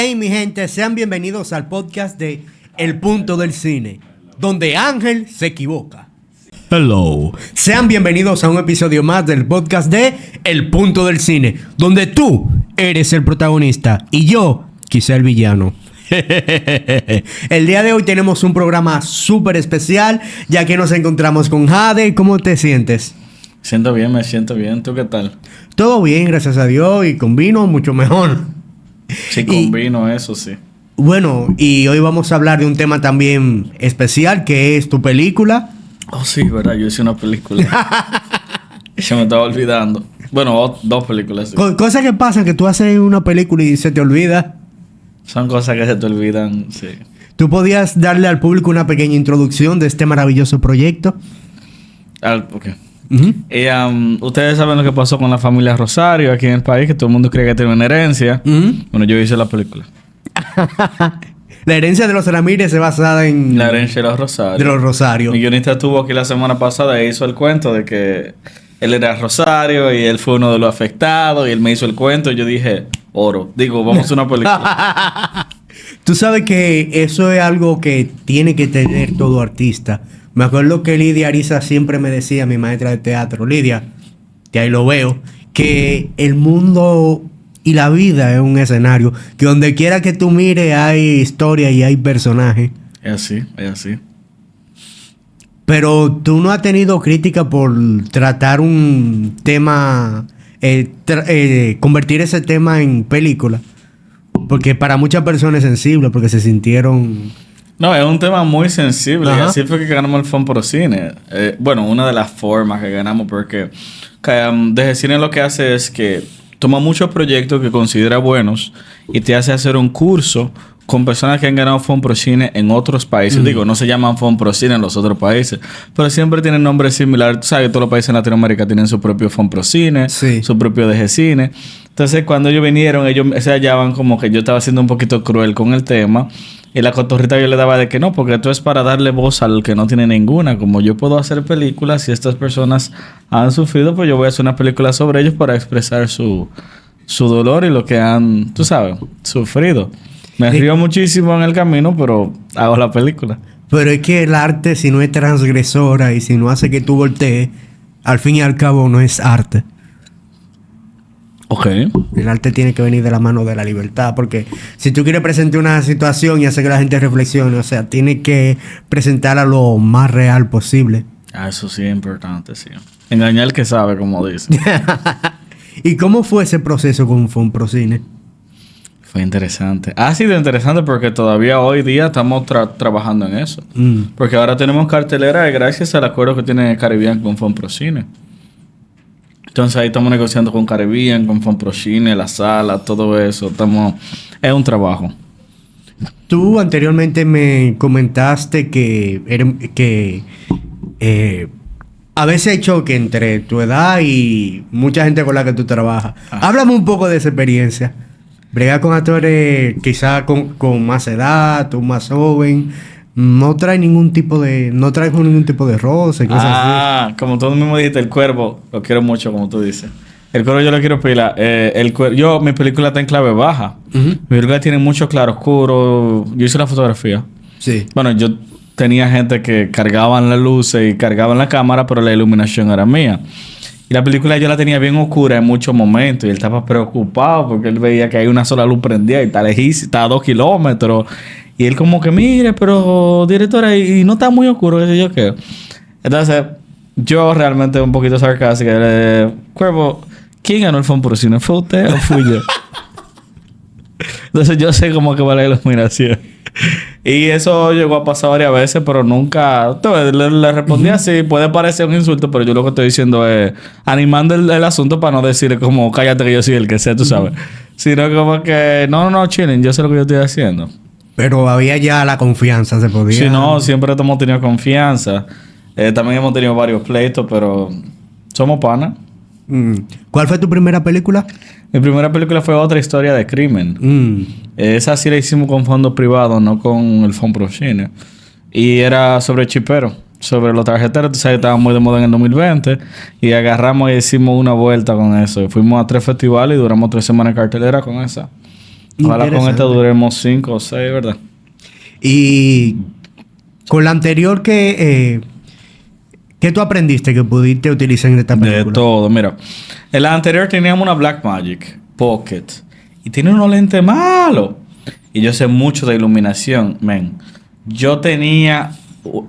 Hey mi gente, sean bienvenidos al podcast de El Punto del Cine, donde Ángel se equivoca. Hello. Sean bienvenidos a un episodio más del podcast de El Punto del Cine, donde tú eres el protagonista y yo quizá el villano. El día de hoy tenemos un programa súper especial, ya que nos encontramos con Jade. ¿Cómo te sientes? Me siento bien. ¿Tú qué tal? Todo bien, gracias a Dios, y con vino mucho mejor. Sí, con vino, eso sí. Bueno, y hoy vamos a hablar de un tema también especial, que es tu película. Oh, sí, verdad, yo hice una película. Se me estaba olvidando. Bueno, dos películas. Sí. Cosas que pasan, que tú haces una película y se te olvida. Son cosas que se te olvidan, sí. ¿Tú podías darle al público una pequeña introducción de este maravilloso proyecto? Ok. Ustedes saben lo que pasó con la familia Rosario aquí en el país, que todo el mundo cree que tiene una herencia. Bueno, yo hice la película. La herencia de los Ramírez es basada en... La herencia de los Rosario. De los Rosario. Mi guionista estuvo aquí la semana pasada e hizo el cuento de que él era Rosario y él fue uno de los afectados y él me hizo el cuento y yo dije, oro. Digo, vamos a hacer una película. Tú sabes que eso es algo que tiene que tener todo artista. Me acuerdo que Lidia Ariza siempre me decía, mi maestra de teatro, Lidia, que ahí lo veo, que el mundo y la vida es un escenario, que donde quiera que tú mires hay historia y hay personajes. Es así. Pero tú no has tenido crítica por tratar un tema, convertir ese tema en película. Porque para muchas personas es sensible, porque se sintieron... No, es un tema muy sensible. Ajá. Y así fue que ganamos el FONPROCINE. Bueno, una de las formas que ganamos, porque Desde Cine lo que hace es que toma muchos proyectos que considera buenos y te hace hacer un curso con personas que han ganado FONPROCINE en otros países. Digo, no se llaman FONPROCINE en los otros países, pero siempre tienen nombres similares. Tú sabes que todos los países en Latinoamérica tienen su propio FONPROCINE, sí, su propio DG Cine. Entonces, cuando ellos vinieron, ellos se hallaban como que yo estaba siendo un poquito cruel con el tema. Y la cotorrita yo le daba de que no, porque esto es para darle voz al que no tiene ninguna. Como yo puedo hacer películas y estas personas han sufrido, pues yo voy a hacer una película sobre ellos para expresar su dolor y lo que han, tú sabes, sufrido. Me río muchísimo en el camino, pero hago la película. Pero es que el arte, si no es transgresora y si no hace que tú voltees, al fin y al cabo no es arte. Ok. El arte tiene que venir de la mano de la libertad, porque si tú quieres presentar una situación y hacer que la gente reflexione, o sea, tiene que presentarla lo más real posible. Eso sí es importante, sí. Engañar al que sabe, como dice. ¿Y cómo fue ese proceso con FONPROCINE? Fue interesante. Ha sido interesante porque todavía hoy día estamos trabajando en eso. Porque ahora tenemos cartelera gracias al acuerdo que tiene Caribbean con FONPROCINE. Entonces ahí estamos negociando con Caribbean, con FONPROCINE, la sala, todo eso. Es un trabajo. Tú anteriormente me comentaste que a veces hay choque entre tu edad y mucha gente con la que tú trabajas. Háblame un poco de esa experiencia. Bregar con actores quizás con más edad, tú más joven, no trae ningún tipo de roce, cosas así. Como tú mismo dijiste, El Cuervo, lo quiero mucho, como tú dices. El Cuervo yo lo quiero pila. Mi película está en clave baja. Mi película tiene mucho claroscuro. Yo hice la fotografía. Sí. Bueno, yo tenía gente que cargaban las luces y cargaban la cámara, pero la iluminación era mía. Y la película yo la tenía bien oscura en muchos momentos. Y él estaba preocupado porque él veía que hay una sola luz prendida y está lejísimo, está a 2 kilómetros. Y él como que, mire, pero directora, y no está muy oscuro, qué sé yo qué. Entonces, yo realmente un poquito sarcástico. Cuervo, ¿quién ganó el FONPROCINE? ¿Fue usted o fui yo? Entonces, yo sé cómo que va la iluminación. Y eso llegó a pasar varias veces, pero nunca... Le respondí así. Puede parecer un insulto, pero yo lo que estoy diciendo es... Animando el asunto para no decirle como... Cállate que yo soy el que sé, tú sabes. Sino como que... No, chilling. Yo sé lo que yo estoy haciendo. Pero había ya la confianza, se podía... Sí, no. Siempre hemos tenido confianza. También hemos tenido varios pleitos, pero... Somos panas. ¿Cuál fue tu primera película? Mi primera película fue Otra Historia de Crimen. Esa sí la hicimos con fondos privados, no con el FONPROCINE. Y era sobre chipero, sobre los tarjeteros. Tú sabes, estaban muy de moda en el 2020. Y agarramos y hicimos una vuelta con eso. Fuimos a 3 festivales y duramos 3 semanas en cartelera con esa. Ojalá con esta duremos 5 o 6, ¿verdad? Y con la anterior, ¿qué tú aprendiste que pudiste utilizar en esta película? De todo, mira. En la anterior teníamos una Blackmagic Pocket y tiene unos lentes malos. Y yo sé mucho de iluminación, men. Yo tenía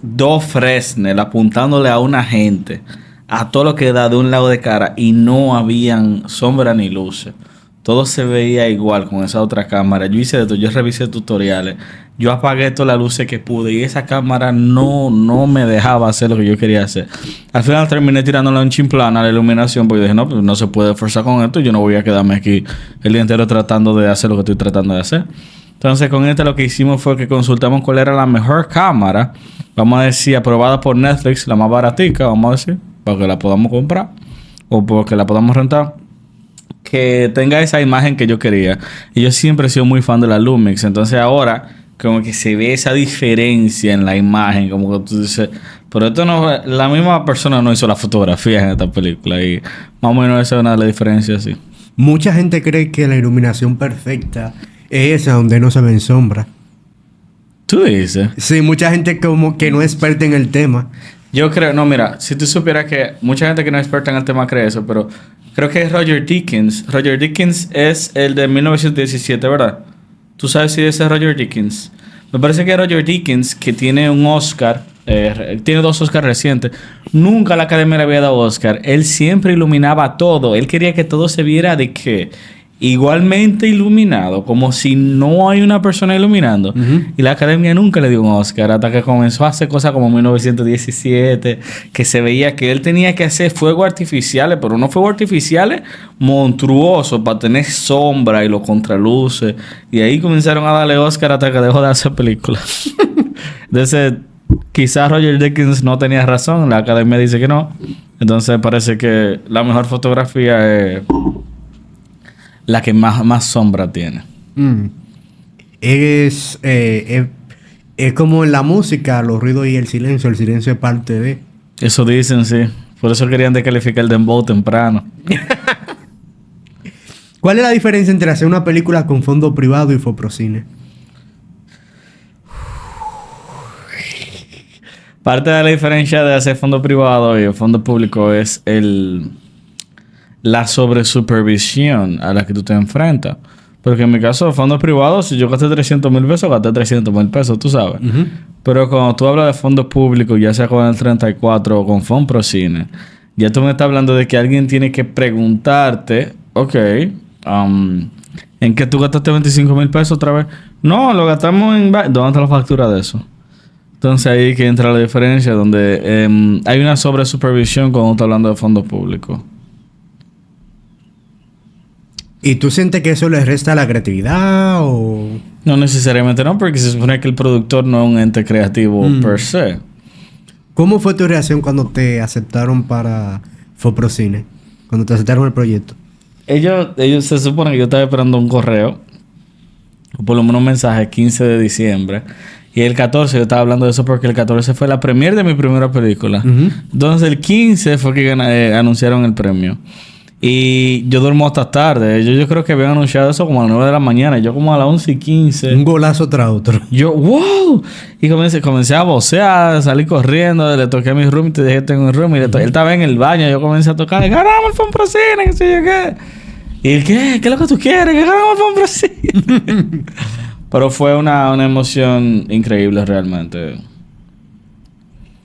2 Fresnel apuntándole a una gente, a todo lo que da de un lado de cara, y no habían sombra ni luces. Todo se veía igual con esa otra cámara. Yo hice de todo, yo revisé tutoriales, yo apagué todas las luces que pude y esa cámara no me dejaba hacer lo que yo quería hacer. Al final terminé tirándole un chimplán a la iluminación porque dije, no, pues no se puede forzar con esto, yo no voy a quedarme aquí el día entero tratando de hacer lo que estoy tratando de hacer. Entonces con esto lo que hicimos fue que consultamos cuál era la mejor cámara, vamos a decir, aprobada por Netflix, la más baratica, vamos a decir, para que la podamos comprar o porque la podamos rentar, que tenga esa imagen que yo quería. Y yo siempre he sido muy fan de la Lumix. Entonces ahora como que se ve esa diferencia en la imagen. Como que tú dices, pero esto no... La misma persona no hizo la fotografía en esta película. Y más o menos esa es una de las diferencias, sí. Mucha gente cree que la iluminación perfecta es esa donde no se ven sombras. ¿Tú dices? Sí, mucha gente como que no es experta en el tema. Yo creo... No, mira, si tú supieras que mucha gente que no es experta en el tema cree eso, pero... Creo que es Roger Deakins. Roger Deakins es el de 1917, ¿verdad? ¿Tú sabes si ese es Roger Deakins? Me parece que es Roger Deakins, que tiene un Oscar. Tiene 2 Oscars recientes. Nunca la Academia le había dado Oscar. Él siempre iluminaba todo. Él quería que todo se viera de que... igualmente iluminado, como si no hay una persona iluminando. Y la Academia nunca le dio un Oscar hasta que comenzó a hacer cosas como 1917, que se veía que él tenía que hacer fuegos artificiales, pero no fuegos artificiales monstruosos para tener sombra y los contraluces. Y ahí comenzaron a darle Oscar hasta que dejó de hacer películas. Entonces, quizás Roger Deakins no tenía razón, la Academia dice que no. Entonces parece que la mejor fotografía es... la que más sombra tiene. Es como en la música, los ruidos y el silencio. El silencio es parte de... Eso dicen, sí. Por eso querían descalificar el dembow temprano. ¿Cuál es la diferencia entre hacer una película con fondo privado y Foprocine? Parte de la diferencia de hacer fondo privado y fondo público es la sobresupervisión a la que tú te enfrentas. Porque en mi caso, fondos privados, si yo gasté 300,000 pesos, gasté 300,000 pesos, tú sabes. Pero cuando tú hablas de fondos públicos, ya sea con el 34 o con Fonprocine, ya tú me estás hablando de que alguien tiene que preguntarte, ok, ¿en qué tú gastaste 25,000 pesos otra vez? No, lo gastamos en... ¿Dónde está la factura de eso? Entonces ahí que entra la diferencia, donde hay una sobresupervisión cuando estás hablando de fondos públicos. ¿Y tú sientes que eso le resta la creatividad o...? No necesariamente no, porque se supone que el productor no es un ente creativo per se. ¿Cómo fue tu reacción cuando te aceptaron para Foprocine? Cuando te aceptaron el proyecto. Ellos se supone que yo estaba esperando un correo, o por lo menos un mensaje, 15 de diciembre. Y el 14, yo estaba hablando de eso porque el 14 fue la premiere de mi primera película. Entonces el 15 fue que anunciaron el premio. Y yo duermo hasta tarde. Yo creo que habían anunciado eso como a las 9 de la mañana. Yo como a las 11:15. Un golazo tras otro. Yo, wow. Y comencé a vocear, salí corriendo. Le toqué a mi room y te dije, tengo un room. Y él estaba en el baño. Yo comencé a tocar. ¡Ganamos el Fonprocine! ¿Qué sé yo qué? Y él, ¿qué es lo que tú quieres? ¡Que ganamos el Fonprocine! Pero fue una emoción increíble realmente.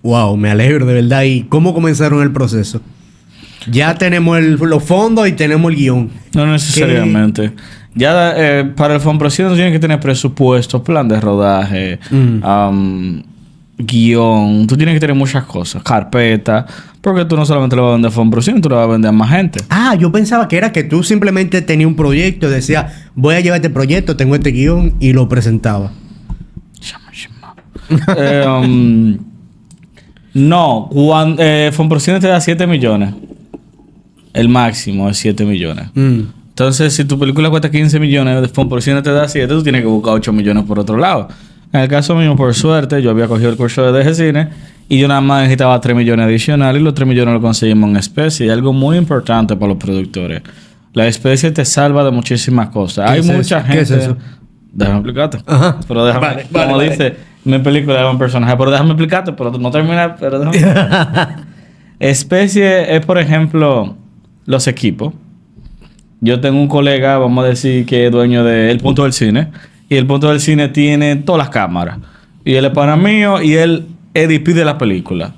Wow, me alegro de verdad. ¿Y cómo comenzaron el proceso? Ya tenemos los fondos y tenemos el guión. No necesariamente. Ya para el Fonprocine tienes que tener presupuesto, plan de rodaje, guión. Tú tienes que tener muchas cosas. Carpeta. Porque tú no solamente lo vas a vender a Fonprocine, tú lo vas a vender a más gente. Ah, yo pensaba que era que tú simplemente tenías un proyecto y decías, voy a llevar este proyecto, tengo este guión y lo presentaba. No. Fonprocine te da 7 millones. El máximo es 7 millones. Entonces, si tu película cuesta 15 millones, Fonprocine te da 7, tú tienes que buscar 8 millones por otro lado. En el caso mío, por suerte, yo había cogido el curso de DG Cine y yo nada más necesitaba 3 millones adicionales y los 3 millones lo conseguimos en especie. Y algo muy importante para los productores. La especie te salva de muchísimas cosas. Hay mucha gente... ¿Qué es eso? Déjame explicarte. Ajá. Pero déjame... como dice mi película de un personaje. Pero déjame explicarte. Pero no termina... Pero déjame... Especie es, por ejemplo, los equipos. Yo tengo un colega, vamos a decir, que es dueño de El Punto del Cine. Y El Punto del Cine tiene todas las cámaras. Y él es pana mío y él es DP de la película.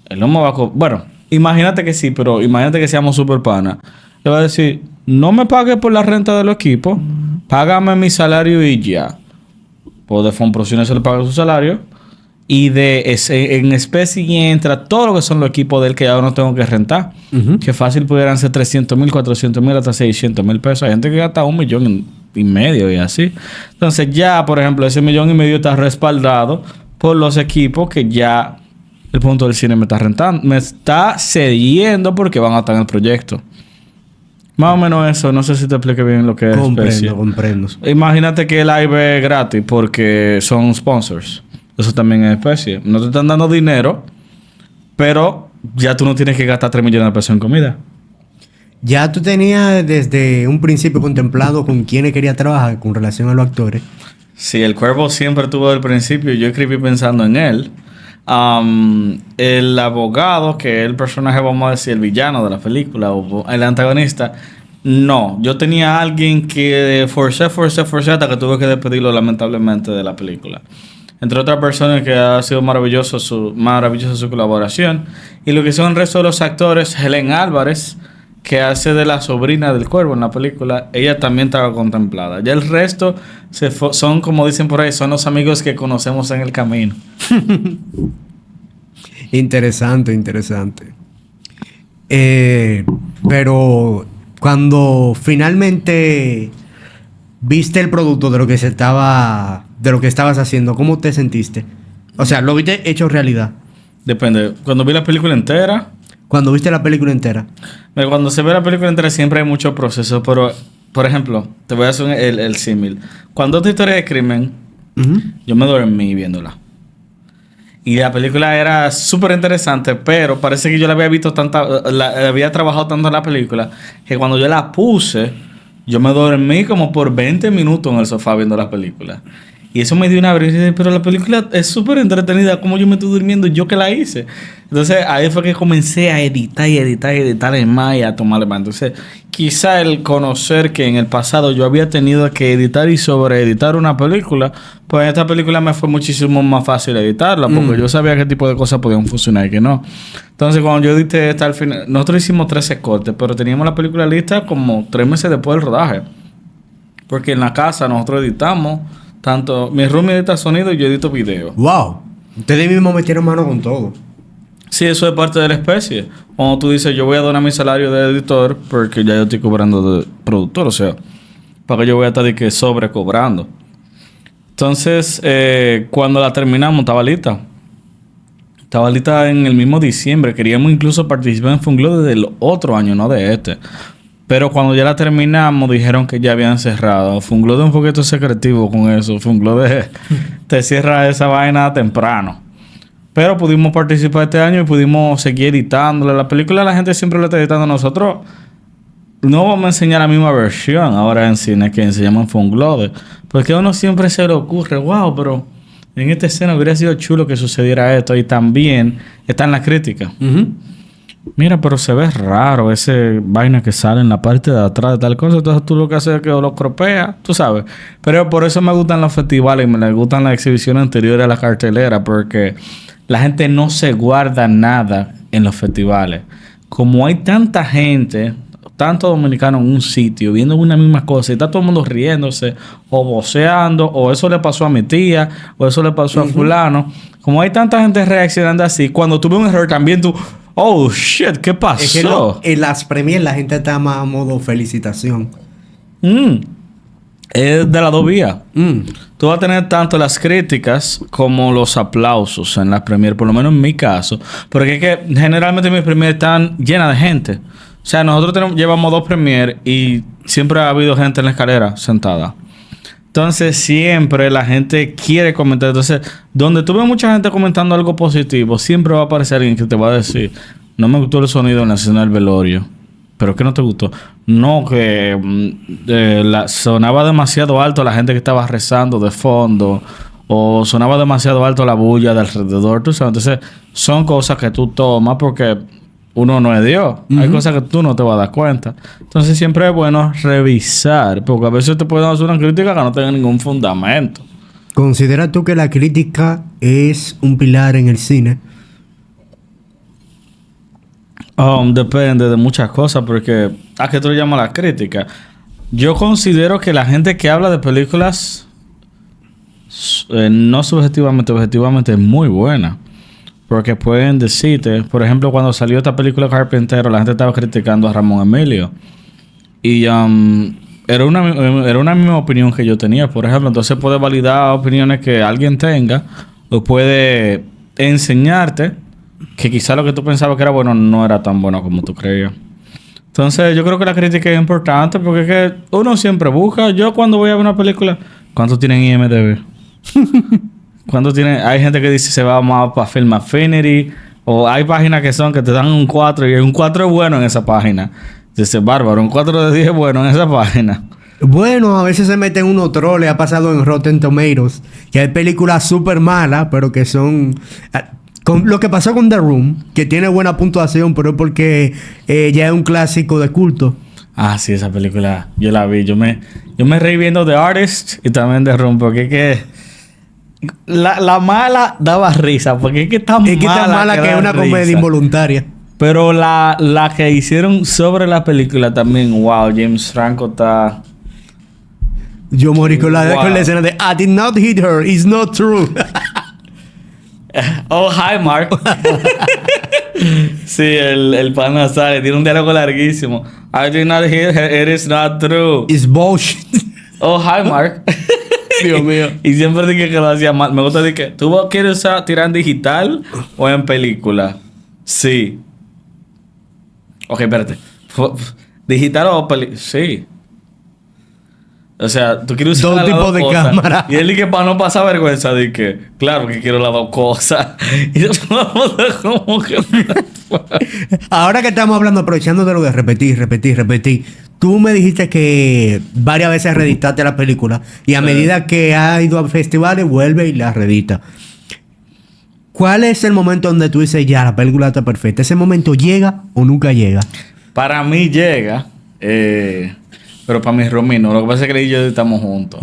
Él no me va a... Bueno, imagínate que sí, pero imagínate que seamos super panas. Le va a decir, no me pagues por la renta de los equipos. Págame mi salario y ya. Pues de Fonprocine se le paga su salario. Y en especie entra todo lo que son los equipos de él que ya no tengo que rentar. Que fácil pudieran ser 300,000, 400,000 hasta 600,000 pesos. Hay gente que gasta 1,5 millones y así. Entonces ya, por ejemplo, ese 1,5 millones está respaldado por los equipos que ya El Punto del Cine me está rentando. Me está cediendo porque van a estar en el proyecto. Más o menos eso. No sé si te explique bien lo que es especie. Comprendo. Imagínate que el live es gratis porque son sponsors. Eso también es especie. No te están dando dinero, pero ya tú no tienes que gastar 3 millones de pesos en comida. Ya tú tenías desde un principio contemplado con quiénes querías trabajar con relación a los actores. Sí, el Cuervo siempre tuvo del principio. Yo escribí pensando en él. El abogado, que es el personaje, vamos a decir, el villano de la película o el antagonista. No, yo tenía a alguien que forcé hasta que tuve que despedirlo lamentablemente de la película. Entre otras personas que ha sido maravillosa su colaboración. Y lo que son el resto de los actores, Helen Álvarez, que hace de la sobrina del Cuervo en la película, ella también estaba contemplada. Ya el resto son, como dicen por ahí, son los amigos que conocemos en el camino. Interesante. Pero cuando finalmente viste el producto de lo que estabas haciendo, ¿cómo te sentiste? O sea, ¿lo viste hecho realidad? Depende. Cuando vi la película entera... Cuando viste la película entera. Cuando se ve la película entera siempre hay muchos procesos. Pero, por ejemplo, te voy a hacer el símil. Cuando esta historia de crimen, yo me dormí viéndola. Y la película era súper interesante, pero parece que yo la había visto había trabajado tanto en la película, que cuando yo la puse, yo me dormí como por 20 minutos en el sofá viendo la película. Y eso me dio una brisa, pero la película es súper entretenida, como yo me estoy durmiendo, yo que la hice. Entonces ahí fue que comencé a editar más y a tomarle más. Entonces quizá el conocer que en el pasado yo había tenido que editar y sobreeditar una película, pues en esta película me fue muchísimo más fácil editarla, porque yo sabía qué tipo de cosas podían funcionar y qué no. Entonces cuando yo edité esta al final, nosotros hicimos 13 cortes, pero teníamos la película lista como 3 meses después del rodaje. Porque en la casa nosotros editamos... Tanto mi roomie edita sonido y yo edito video. ¡Wow! Ustedes mismos metieron mano con todo. Sí, eso es parte de la especie. Cuando tú dices, yo voy a donar mi salario de editor porque ya yo estoy cobrando de productor. O sea, para que yo voy a estar de que sobrecobrando. Entonces, cuando la terminamos, estaba lista. Estaba lista en el mismo diciembre. Queríamos incluso participar en Funglo desde el otro año, no de este. Pero cuando ya la terminamos, dijeron que ya habían cerrado. Funglo de un poquito secretivo con eso. Funglo de... te cierra esa vaina temprano. Pero pudimos participar este año y pudimos seguir editándole. La película la gente siempre la está editando. Nosotros no vamos a enseñar la misma versión ahora en cine que se llama Funglo. Porque a uno siempre se le ocurre, wow, pero en esta escena hubiera sido chulo que sucediera esto. Y también está en la crítica. Mira, pero se ve raro ese vaina que sale en la parte de atrás de tal cosa. Entonces tú lo que haces es que lo cropeas, tú sabes. Pero por eso me gustan los festivales y me gustan las exhibiciones anteriores a la cartelera, porque la gente no se guarda nada en los festivales. Como hay tanta gente, tanto dominicano en un sitio, viendo una misma cosa, y está todo el mundo riéndose, o voceando, o eso le pasó a mi tía, o eso le pasó a fulano. Como hay tanta gente reaccionando así, cuando tuve un error también tú... Oh, shit, ¿qué pasó? Es que en las premiers la gente está más a modo felicitación. Es de las dos vías. Tú vas a tener tanto las críticas como los aplausos en las premiers, por lo menos en mi caso. Porque es que generalmente mis premiers están llenas de gente. O sea, nosotros llevamos 2 premiers y siempre ha habido gente en la escalera sentada. Entonces, siempre la gente quiere comentar. Entonces, donde tú ves mucha gente comentando algo positivo, siempre va a aparecer alguien que te va a decir, no me gustó el sonido en la escena del velorio, ¿Pero qué no te gustó? No, que sonaba demasiado alto la gente que estaba rezando de fondo. O sonaba demasiado alto la bulla de alrededor. ¿Tú sabes? Entonces, son cosas que tú tomas porque uno no es Dios. Hay cosas que tú no te vas a dar cuenta. Entonces, siempre es bueno revisar. Porque a veces te pueden hacer una crítica que no tenga ningún fundamento. ¿Consideras tú que la crítica es un pilar en el cine? Depende de muchas cosas, porque ¿a qué tú le llamas la crítica? Yo considero que la gente que habla de películas, no subjetivamente, objetivamente, es muy buena. Porque pueden decirte, por ejemplo, cuando salió esta película Carpintero, la gente estaba criticando a Ramón Emilio. Y era una misma opinión que yo tenía, por ejemplo. Entonces puede validar opiniones que alguien tenga, o puede enseñarte que quizá lo que tú pensabas que era bueno no era tan bueno como tú creías. Entonces yo creo que la crítica es importante porque es que uno siempre busca. Yo cuando voy a ver una película, ¿cuánto tienen IMDb? ¿Cuánto tienen? Hay gente que dice se va más para Film Affinity, o hay páginas que son que te dan un 4 y un 4 es bueno en esa página. Dice bárbaro, un 4 de 10 es bueno en esa página. Bueno, a veces se meten unos troles. Ha pasado en Rotten Tomatoes que hay películas súper malas, pero que son... Con lo que pasó con The Room, que tiene buena puntuación, pero es porque ya es un clásico de culto. Ah, sí, esa película yo la vi. Yo me reí viendo The Artist y también The Room, porque es que la mala daba risa, porque es que tan mala. Es que tan mala que es una comedia involuntaria. Pero la que hicieron sobre la película también, wow, James Franco está... Yo morí con la escena de I did not hit her, it's not true. Oh, hi, Mark. Sí, el pana sale, tiene un diálogo larguísimo. I did not hit her, it is not true. It's bullshit. Oh, hi, Mark. Dios mío. Y siempre dije que lo hacía mal. Me gusta decir que ¿tú quieres tirar en digital o en película? Sí. Ok, espérate. ¿Digital o película? Sí. O sea, tú quieres usar dos tipos de cámara. Y él dice que para no pasar vergüenza, dice que claro que quiero las dos cosas. Y después vamos a como que... Ahora que estamos hablando, aprovechando de lo de repetir. Tú me dijiste que varias veces reeditaste la película. Y a medida que has ido a festivales, vuelve y la reedita. ¿Cuál es el momento donde tú dices, ya, la película está perfecta? ¿Ese momento llega o nunca llega? Para mí llega... Pero para mí Romino, lo que pasa es que él y yo estamos juntos.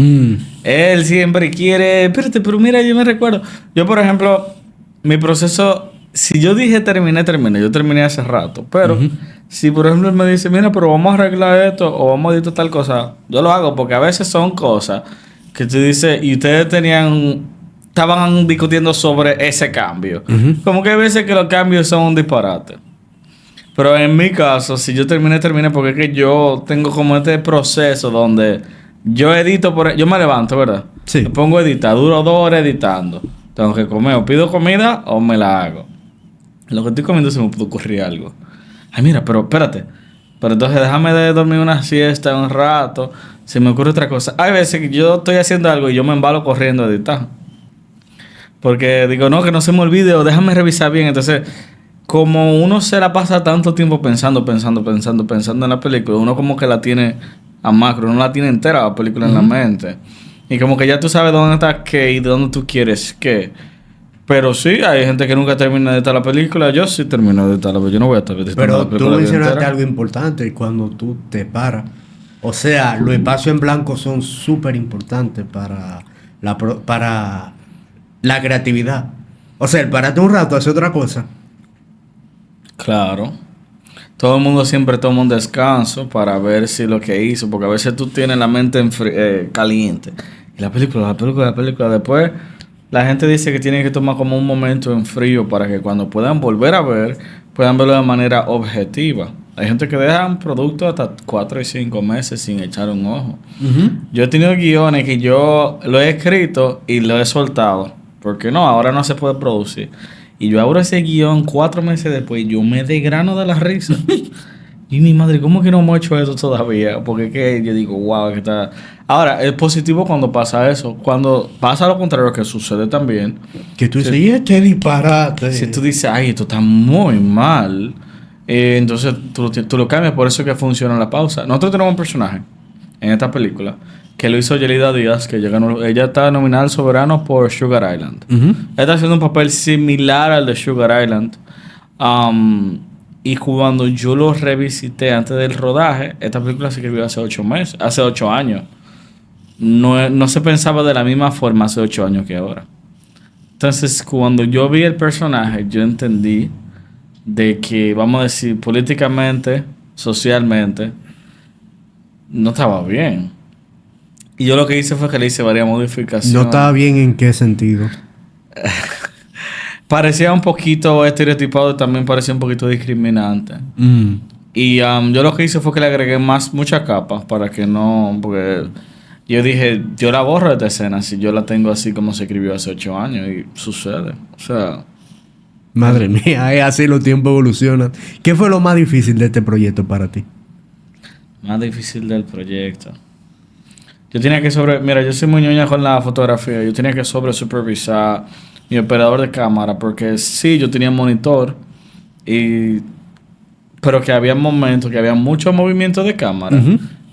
Él siempre quiere... Espérate, pero mira, yo me recuerdo. Yo, por ejemplo, mi proceso... Si yo dije terminé. Yo terminé hace rato. Pero si, por ejemplo, él me dice, mira, pero vamos a arreglar esto o vamos a editar tal cosa, yo lo hago porque a veces son cosas que tú dices... Y ustedes estaban discutiendo sobre ese cambio. Como que hay veces que los cambios son un disparate. Pero en mi caso, si yo terminé porque es que yo tengo como este proceso donde yo edito, yo me levanto, ¿verdad? Sí. Me pongo a editar, duro 2 horas editando. Tengo que comer, o pido comida o me la hago. Lo que estoy comiendo se me puede ocurrir algo. Ay, mira, pero espérate. Pero entonces déjame de dormir una siesta un rato. Se me ocurre otra cosa. Hay veces que yo estoy haciendo algo y yo me embalo corriendo a editar. Porque digo, no, que no se me olvide o déjame revisar bien. Entonces... Como uno se la pasa tanto tiempo pensando en la película, uno como que la tiene a macro, uno la tiene entera la película en la mente. Y como que ya tú sabes dónde está qué y dónde tú quieres qué. Pero sí, hay gente que nunca termina de editar la película. Yo sí termino de editarla, pero yo no voy a estar editando la película. Pero tú mencionaste algo importante cuando tú te paras. O sea, los espacios en blanco son súper importantes para la creatividad. O sea, el pararte un rato, hacer otra cosa. Claro. Todo el mundo siempre toma un descanso para ver si lo que hizo, porque a veces tú tienes la mente caliente. Y la película. Después, la gente dice que tiene que tomar como un momento en frío para que cuando puedan volver a ver, puedan verlo de manera objetiva. Hay gente que dejan productos hasta 4 y 5 meses sin echar un ojo. Yo he tenido guiones que yo lo he escrito y lo he soltado. Porque no, ahora no se puede producir. Y yo abro ese guión 4 meses después y yo me desgrano de la risa. Y mi madre, ¿cómo que no hemos hecho eso todavía? Porque es que yo digo, wow, que está... Ahora, es positivo cuando pasa eso. Cuando pasa lo contrario, que sucede también. Que tú dices, y este disparate. Si tú dices, ay, esto está muy mal. Entonces tú lo cambias, por eso es que funciona la pausa. Nosotros tenemos un personaje en esta película que lo hizo Yelida Díaz, que ella está nominada al Soberano por Sugar Island. Ella está haciendo un papel similar al de Sugar Island. Y cuando yo lo revisité antes del rodaje, esta película se escribió hace 8 años. No se pensaba de la misma forma hace 8 años que ahora. Entonces, cuando yo vi el personaje, yo entendí de que, vamos a decir, políticamente, socialmente, no estaba bien. Y yo lo que hice fue que le hice varias modificaciones. ¿No estaba bien en qué sentido? Parecía un poquito estereotipado y también parecía un poquito discriminante. Y yo lo que hice fue que le agregué muchas capas para que no... Porque yo dije, yo la borro de esta escena si yo la tengo así como se escribió hace 8 años. Y sucede. O sea... Madre mía, es así, los tiempos evolucionan. ¿Qué fue lo más difícil de este proyecto para ti? Más difícil del proyecto. Yo tenía que Mira, yo soy muy ñoña con la fotografía. Yo tenía que supervisar mi operador de cámara. Porque sí, yo tenía monitor. Pero que había momentos que había mucho movimiento de cámara.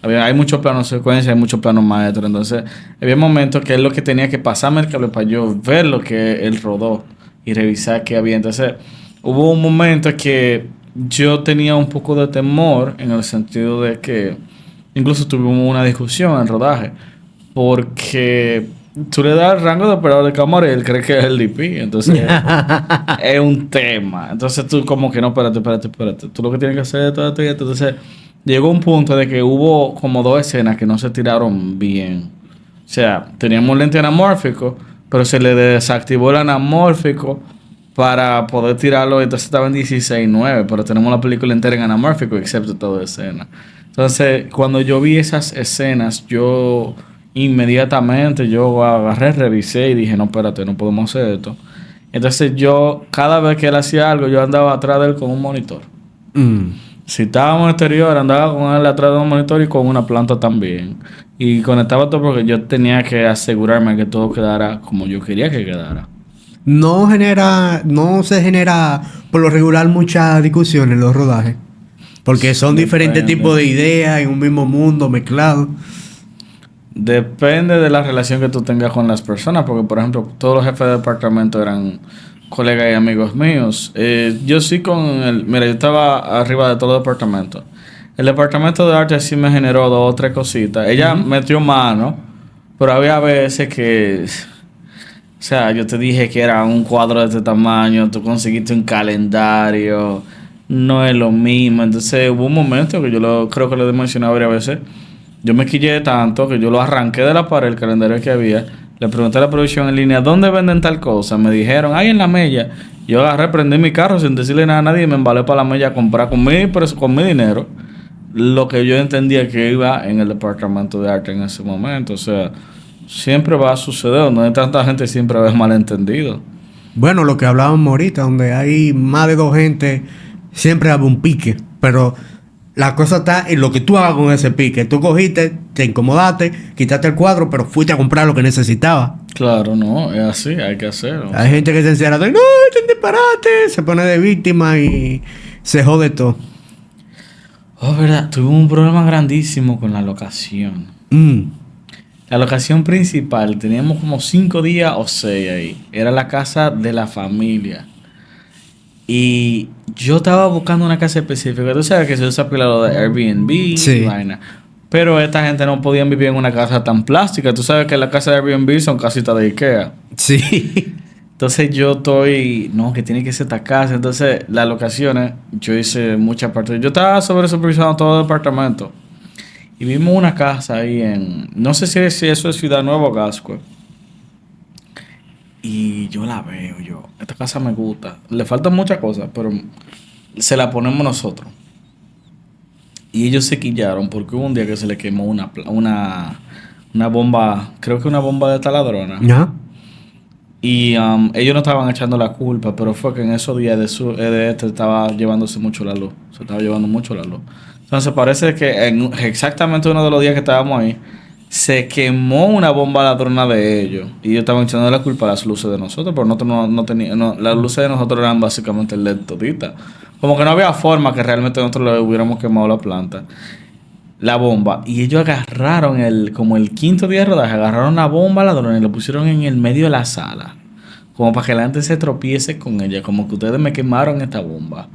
Hay muchos planos secuencia, hay muchos planos maestros. Entonces, había momentos que él lo que tenía que pasarme el cable para yo ver lo que él rodó y revisar qué había. Entonces, hubo un momento que yo tenía un poco de temor en el sentido de que incluso tuvimos una discusión en el rodaje porque tú le das el rango de operador de cámara y él cree que es el DP. Entonces, es un tema. Entonces, tú como que no, espérate. Tú lo que tienes que hacer es todo esto y esto. Entonces, llegó un punto de que hubo como 2 escenas que no se tiraron bien. O sea, teníamos un lente anamórfico, pero se le desactivó el anamórfico para poder tirarlo. Entonces estaba en 16:9, pero tenemos la película entera en anamórfico, excepto toda escena. Entonces, cuando yo vi esas escenas, yo inmediatamente agarré, revisé y dije, no, espérate, no podemos hacer esto. Entonces yo, cada vez que él hacía algo, yo andaba atrás de él con un monitor. Si estábamos en el exterior, andaba con él atrás de un monitor y con una planta también. Y conectaba todo porque yo tenía que asegurarme que todo quedara como yo quería que quedara. No se genera por lo regular mucha discusión en los rodajes. Porque son diferentes tipos de ideas en un mismo mundo mezclado. Depende de la relación que tú tengas con las personas. Porque, por ejemplo, todos los jefes de departamento eran colegas y amigos míos. Yo sí Mira, yo estaba arriba de todo el departamento. El departamento de arte sí me generó 2 o 3 cositas. Ella metió mano, pero había veces que... O sea, yo te dije que era un cuadro de este tamaño, tú conseguiste un calendario, no es lo mismo. Entonces hubo un momento que creo que lo he mencionado varias veces. Yo me quillé tanto que yo lo arranqué de la pared, el calendario que había. Le pregunté a la producción en línea, ¿dónde venden tal cosa? Me dijeron, ahí en la Mella. Yo agarré, prendí mi carro sin decirle nada a nadie y me embalé para la Mella a comprar con mi dinero lo que yo entendía que iba en el departamento de arte en ese momento. O sea, siempre va a suceder. No hay tanta gente, siempre ves malentendido. Bueno, lo que hablábamos ahorita, donde hay más de 2 gente, siempre hay un pique. Pero la cosa está en lo que tú hagas con ese pique. Tú cogiste, te incomodaste, quitaste el cuadro, pero fuiste a comprar lo que necesitabas. Claro, no, es así, hay que hacerlo. Hay gente que se encierra, no, este es disparate, se pone de víctima y se jode todo. Oh, verdad, tuvimos un problema grandísimo con la locación. La locación principal, teníamos como 5 días o 6 ahí. Era la casa de la familia. Y yo estaba buscando una casa específica. Tú sabes que se usa pila lo de Airbnb, sí, y vaina. Pero esta gente no podía vivir en una casa tan plástica. Tú sabes que las casas de Airbnb son casitas de Ikea. Sí. Entonces yo no, que tiene que ser esta casa. Entonces las locaciones, yo hice muchas partes. Yo estaba supervisando todo el departamento. Y vimos una casa ahí no sé si eso es Ciudad Nueva o Gascue. Y yo la veo, esta casa me gusta. Le faltan muchas cosas, pero se la ponemos nosotros. Y ellos se quillaron porque hubo un día que se le quemó una bomba, creo que una bomba de taladrona. Y ellos no estaban echando la culpa, pero fue que en esos días estaba llevándose mucho la luz. Se estaba llevando mucho la luz. Entonces parece que exactamente uno de los días que estábamos ahí, se quemó una bomba ladrona de ellos. Y ellos estaban echando la culpa a las luces de nosotros, pero nosotros no teníamos... las luces de nosotros eran básicamente LED toditas. Como que no había forma que realmente nosotros le hubiéramos quemado la planta. La bomba. Y ellos agarraron como el quinto día de rodaje, agarraron la bomba ladrona y lo pusieron en el medio de la sala. Como para que la gente se tropiece con ella. Como que ustedes me quemaron esta bomba.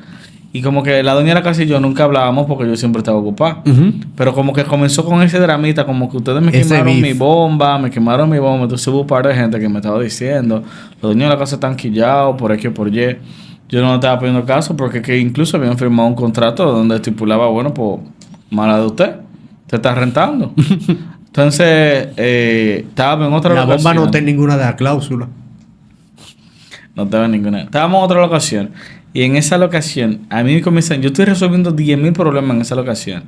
Y como que la doña de la casa y yo nunca hablábamos porque yo siempre estaba ocupado. Pero como que comenzó con ese dramita, como que ustedes me quemaron mi bomba, Entonces hubo un par de gente que me estaba diciendo, los dueños de la casa están quillados por X o por Y. Yo no estaba pidiendo caso porque que incluso habían firmado un contrato donde estipulaba, bueno, pues, mala de usted está rentando. Entonces, estaba en otra locación. La bomba no tiene ninguna de las cláusulas. No estaba en ninguna. Estábamos en otra locación. Y en esa locación, a mí me comienzan... Yo estoy resolviendo 10,000 problemas en esa locación.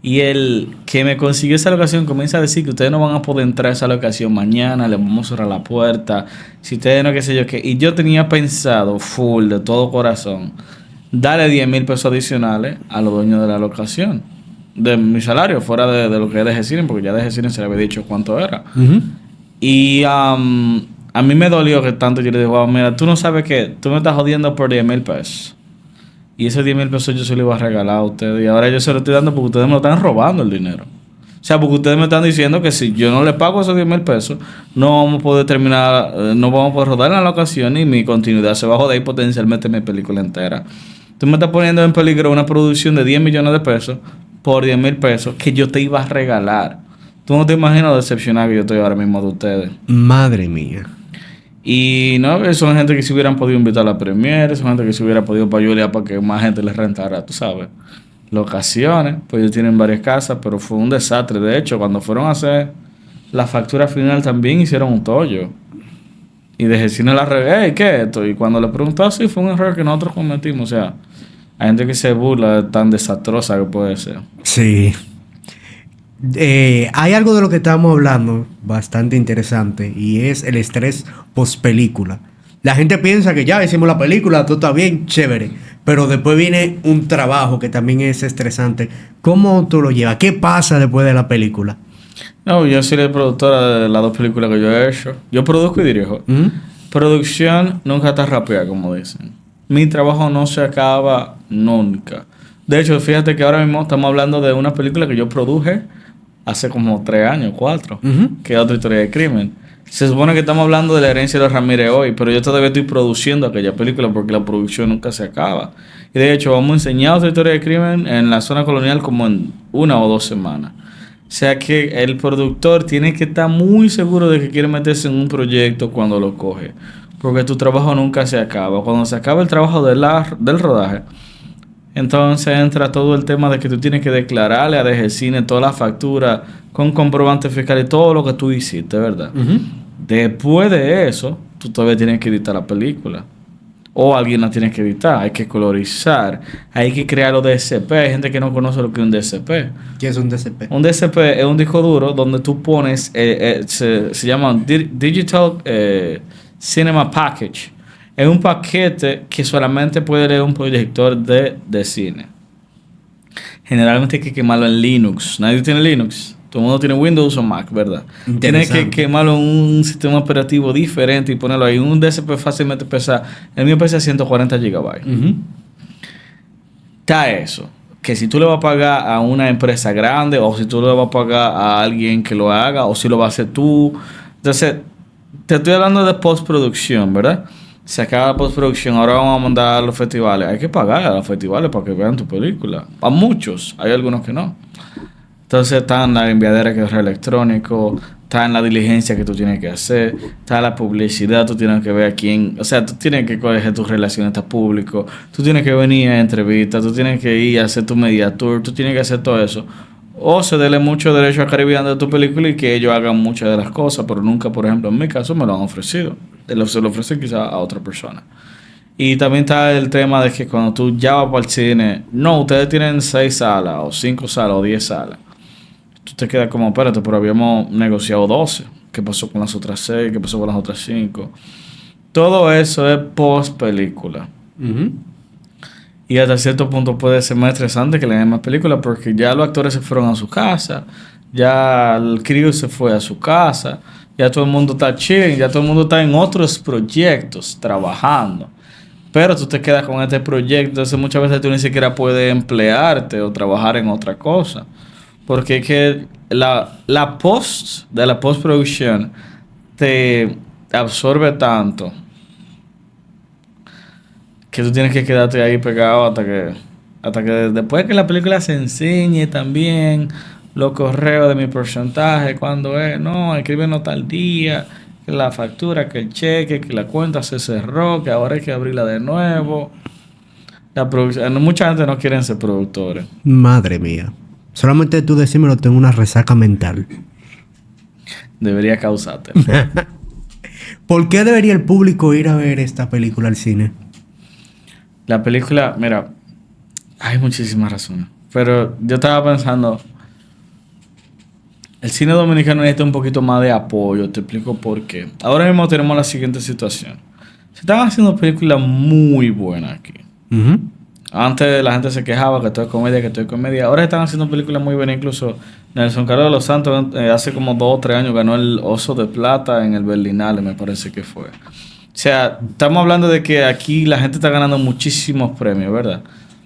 Y el que me consiguió esa locación comienza a decir que ustedes no van a poder entrar a esa locación mañana, les vamos a cerrar la puerta. Si ustedes no, qué sé yo qué. Y yo tenía pensado, full, de todo corazón, darle 10,000 pesos adicionales a los dueños de la locación. De mi salario, fuera de lo que es de G-Cine, porque ya de G-Cine se le había dicho cuánto era. Y... a mí me dolió que tanto yo le dije, wow, mira, tú no sabes que tú me estás jodiendo por 10,000 pesos. Y esos 10,000 pesos yo se los iba a regalar a ustedes. Y ahora yo se los estoy dando porque ustedes me lo están robando el dinero. O sea, porque ustedes me están diciendo que si yo no le pago esos 10,000 pesos, no vamos a poder terminar, no vamos a poder rodar en la locación y mi continuidad se va a joder y potencialmente mi película entera. Tú me estás poniendo en peligro una producción de 10 millones de pesos por 10,000 pesos que yo te iba a regalar. Tú no te imaginas lo decepcionado que yo estoy ahora mismo de ustedes. Madre mía. Y no, son gente que se hubieran podido invitar a la premiere, son gente que se hubiera podido payulear para que más gente les rentara, tú sabes, locaciones. Pues ellos tienen varias casas, pero fue un desastre. De hecho, cuando fueron a hacer la factura final también hicieron un tollo. Y de G-Cine la regué, ¿qué es esto? Y cuando le preguntó, sí, fue un error que nosotros cometimos. O sea, hay gente que se burla de tan desastrosa que puede ser. Sí. Hay algo de lo que estamos hablando bastante interesante y es el estrés post película. La gente piensa que ya hicimos la película, todo está bien, chévere, pero después viene un trabajo que también es estresante. ¿Cómo tú lo llevas? ¿Qué pasa después de la película? No, yo soy la productora de las 2 películas que yo he hecho. Yo produzco y dirijo. Producción nunca está rápida, como dicen. Mi trabajo no se acaba nunca. De hecho, fíjate que ahora mismo estamos hablando de una película que yo produje hace como 3 años, 4, que es Otra Historia de Crimen. Se supone que estamos hablando de La Herencia de los Ramírez hoy, pero yo todavía estoy produciendo aquella película porque la producción nunca se acaba. Y de hecho, vamos a enseñar Otra Historia de Crimen en la zona colonial como en 1 o 2 semanas. O sea que el productor tiene que estar muy seguro de que quiere meterse en un proyecto cuando lo coge, porque tu trabajo nunca se acaba. Cuando se acaba el trabajo del rodaje, entonces entra todo el tema de que tú tienes que declararle a G-Cine toda la factura con comprobante fiscal y todo lo que tú hiciste, ¿verdad? Después de eso, tú todavía tienes que editar la película. O alguien la tiene que editar. Hay que colorizar. Hay que crear los DCP. Hay gente que no conoce lo que es un DCP. ¿Qué es un DCP? Un DCP es un disco duro donde tú pones... se llama Digital Cinema Package. Es un paquete que solamente puede leer un proyector de cine. Generalmente hay que quemarlo en Linux. Nadie tiene Linux. Todo el mundo tiene Windows o Mac, ¿verdad? Tienes que quemarlo en un sistema operativo diferente y ponerlo ahí. Un DSP fácilmente pesa... El mío pesa 140 GB. Está eso. Que si tú le vas a pagar a una empresa grande o si tú le vas a pagar a alguien que lo haga o si lo vas a hacer tú. Entonces, te estoy hablando de postproducción, ¿verdad? Se acaba la postproducción, ahora vamos a mandar a los festivales. Hay que pagar a los festivales para que vean tu película. A muchos, hay algunos que no. Entonces está en la enviadera que es electrónico, está en la diligencia que tú tienes que hacer, está en la publicidad, tú tienes que ver a quién, o sea, tú tienes que coger tus relaciones a público, tú tienes que venir a entrevistas, tú tienes que ir a hacer tu media tour, tú tienes que hacer todo eso. O se dele mucho derecho a Caribbean de tu película y que ellos hagan muchas de las cosas, pero nunca, por ejemplo, en mi caso me lo han ofrecido. Se lo ofrecen quizá a otra persona. Y también está el tema de que cuando tú ya vas para el cine, no, ustedes tienen 6 salas, o 5 salas, o 10 salas. Tú te quedas como, espérate, pero habíamos negociado 12. ¿Qué pasó con las otras 6? ¿Qué pasó con las otras 5? Todo eso es post película. Y hasta cierto punto puede ser más estresante que la misma película porque ya los actores se fueron a su casa, Ya el crío se fue a su casa. Ya todo el mundo está chill. Ya todo el mundo está en otros proyectos trabajando. Pero tú te quedas con este proyecto. Entonces muchas veces tú ni siquiera puedes emplearte o trabajar en otra cosa. Porque es que la postproducción te absorbe tanto que tú tienes que quedarte ahí pegado hasta que después que la película se enseñe también los correos de mi porcentaje, cuando es, no, escríbenos tal día, que la factura, que el cheque, que la cuenta se cerró, que ahora hay que abrirla de nuevo. Mucha gente no quiere ser productores. Madre mía. Solamente tú decímelo, tengo una resaca mental. Debería causarte. ¿Por qué debería el público ir a ver esta película al cine? La película, mira, hay muchísimas razones. Pero yo estaba pensando, el cine dominicano necesita un poquito más de apoyo. Te explico por qué. Ahora mismo tenemos la siguiente situación. Se están haciendo películas muy buenas aquí. Uh-huh. Antes la gente se quejaba que todo es comedia, que todo es comedia. Ahora están haciendo películas muy buenas. Incluso Nelson Carlos de los Santos hace como 2 o 3 años ganó el Oso de Plata en el Berlinale, me parece que fue. O sea, estamos hablando de que aquí la gente está ganando muchísimos premios, ¿verdad?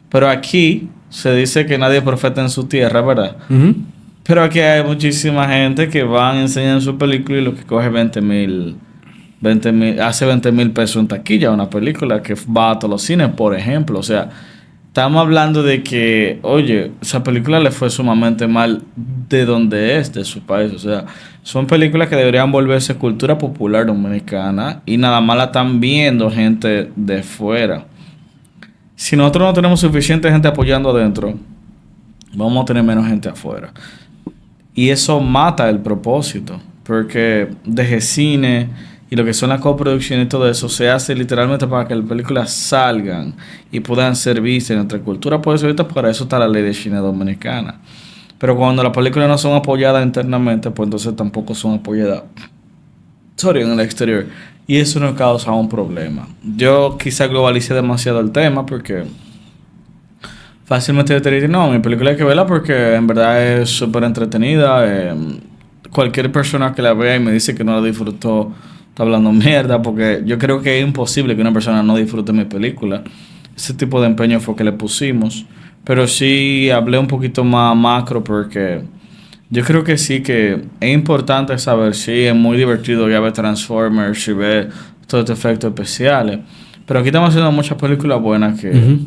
Pero aquí se dice que nadie es profeta en su tierra, ¿verdad? Uh-huh. Pero aquí hay muchísima gente que van a enseñar su película y lo que coge 20,000, hace 20,000 pesos en taquilla una película que va a todos los cines, por ejemplo. O sea, estamos hablando de que, oye, esa película le fue sumamente mal de donde es, de su país. O sea, son películas que deberían volverse cultura popular dominicana y nada más la están viendo gente de fuera. Si nosotros no tenemos suficiente gente apoyando adentro, vamos a tener menos gente afuera. Y eso mata el propósito, porque desde cine y lo que son las coproducciones y todo eso se hace literalmente para que las películas salgan y puedan servirse en nuestra cultura. Por eso ahorita para eso está la ley de cine dominicana. Pero cuando las películas no son apoyadas internamente, pues entonces tampoco son apoyadas en el exterior. Y eso nos causa un problema. Yo quizá globalicé demasiado el tema porque fácilmente yo te diría, no, mi película hay que verla porque en verdad es súper entretenida. Cualquier persona que la vea y me dice que no la disfrutó está hablando mierda, porque yo creo que es imposible que una persona no disfrute mi película. Ese tipo de empeño fue que le pusimos. Pero sí hablé un poquito más macro porque yo creo que sí que es importante saber si es muy divertido ya ver Transformers y ver todos estos efectos especiales. Pero aquí estamos haciendo muchas películas buenas que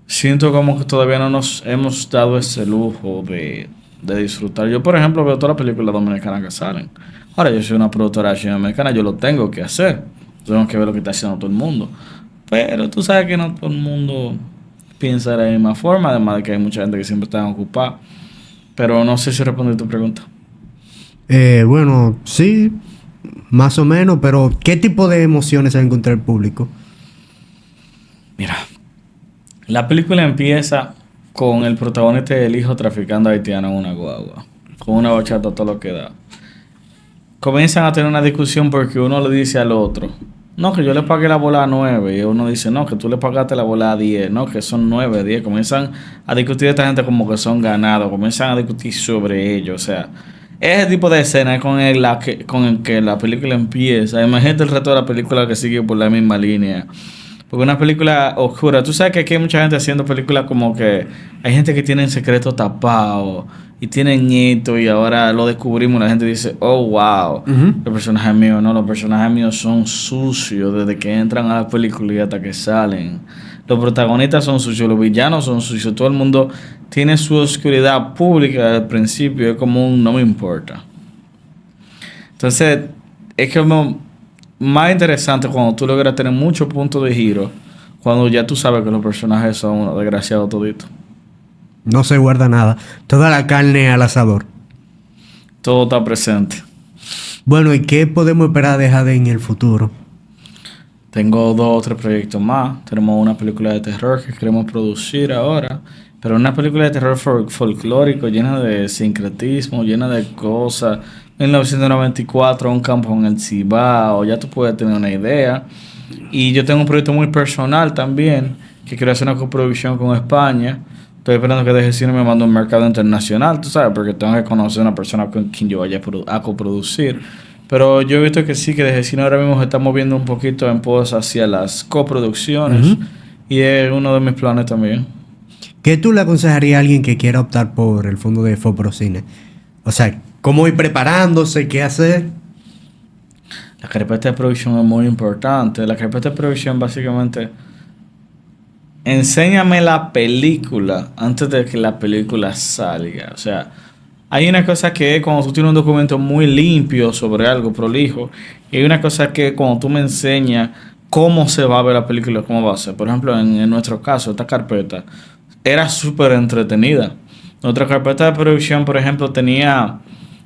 siento como que todavía no nos hemos dado ese lujo de disfrutar. Yo, por ejemplo, veo todas las películas dominicanas que salen. Ahora, yo soy una productora americana, yo lo tengo que hacer. Tengo que ver lo que está haciendo todo el mundo. Pero tú sabes que no todo el mundo piensa de la misma forma, además de que hay mucha gente que siempre está ocupada. Pero no sé si respondí tu pregunta. Bueno, sí, más o menos, pero ¿qué tipo de emociones va a encontrar el público? Mira, la película empieza con el protagonista del hijo traficando haitiano en una guagua, con una bachata todo lo que da. Comienzan a tener una discusión porque uno le dice al otro, no, que yo le pagué la bola a 9. Y uno dice, no, que tú le pagaste la bola a 10. No, que son 9, 10. Comienzan a discutir esta gente como que son ganados. Comienzan a discutir sobre ellos. O sea, ese tipo de escena es con el que la película empieza. Imagínate el resto de la película que sigue por la misma línea. Porque una película oscura. Tú sabes que aquí hay mucha gente haciendo películas como que hay gente que tiene secretos tapados y tienen esto y ahora lo descubrimos y la gente dice, oh, wow, los personajes míos, no, los personajes míos son sucios desde que entran a la película y hasta que salen. Los protagonistas son sucios, los villanos son sucios, todo el mundo tiene su oscuridad pública al principio, es como un no me importa. Entonces, es como más interesante cuando tú logras tener muchos puntos de giro, cuando ya tú sabes que los personajes son unos desgraciados toditos. No se guarda nada. Toda la carne al asador. Todo está presente. Bueno, ¿y qué podemos esperar de Jade en el futuro? Tengo 2 o 3 proyectos más. Tenemos una película de terror que queremos producir ahora. Pero una película de terror folclórico llena de sincretismo, llena de cosas. 1994, un campo en el Cibao. Ya tú puedes tener una idea. Y yo tengo un proyecto muy personal también, que quiero hacer una coproducción con España, Estoy esperando que deje cine me mande un mercado internacional, tú sabes, porque tengo que conocer a una persona con quien yo vaya a coproducir. Pero yo he visto que sí, que desde cine ahora mismo se está moviendo un poquito en pos hacia las coproducciones. Y es uno de mis planes también. ¿Qué tú le aconsejarías a alguien que quiera optar por el fondo de Foprocine? O sea, ¿cómo ir preparándose? ¿Qué hacer? La carpeta de producción es muy importante. La carpeta de producción básicamente... Enséñame la película antes de que la película salga. O sea, hay una cosa que es cuando tú tienes un documento muy limpio sobre algo prolijo. Y hay una cosa que cuando tú me enseñas cómo se va a ver la película, cómo va a ser. Por ejemplo, en nuestro caso, esta carpeta era súper entretenida. Nuestra carpeta de producción, por ejemplo, tenía...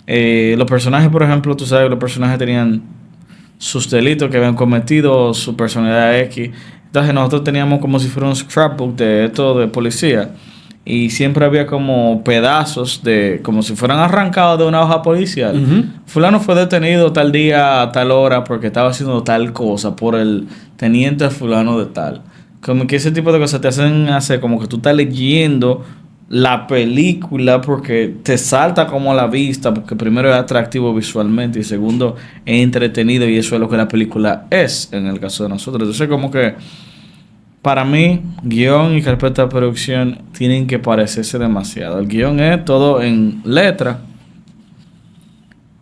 los personajes, por ejemplo, tú sabes, los personajes tenían sus delitos que habían cometido, su personalidad X. Entonces nosotros teníamos como si fuera un scrapbook de esto de policía. Y siempre había como pedazos de... Como si fueran arrancados de una hoja policial. Fulano fue detenido tal día, a tal hora, porque estaba haciendo tal cosa por el teniente fulano de tal. Como que ese tipo de cosas te hacen hacer como que tú estás leyendo la película porque te salta como a la vista, porque primero es atractivo visualmente y segundo es entretenido, y eso es lo que la película es en el caso de nosotros. Entonces como que para mí guión y carpeta de producción tienen que parecerse demasiado. El guión es todo en letra,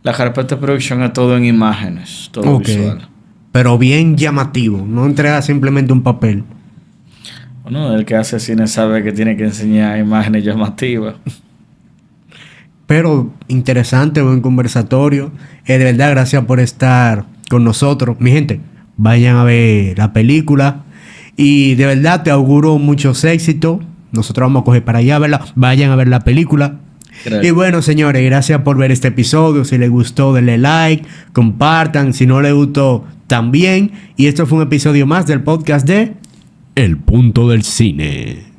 la carpeta de producción es todo en imágenes, todo visual. Pero bien llamativo, no entrega simplemente un papel. Bueno, el que hace cine sabe que tiene que enseñar imágenes llamativas. Pero interesante, buen conversatorio. De verdad, gracias por estar con nosotros. Mi gente, vayan a ver la película. Y de verdad te auguro muchos éxitos. Nosotros vamos a coger para allá a verla. Vayan a ver la película. Gracias. Y bueno, señores, gracias por ver este episodio. Si les gustó, denle like, compartan. Si no les gustó, también. Y esto fue un episodio más del podcast de El Punto del Cine.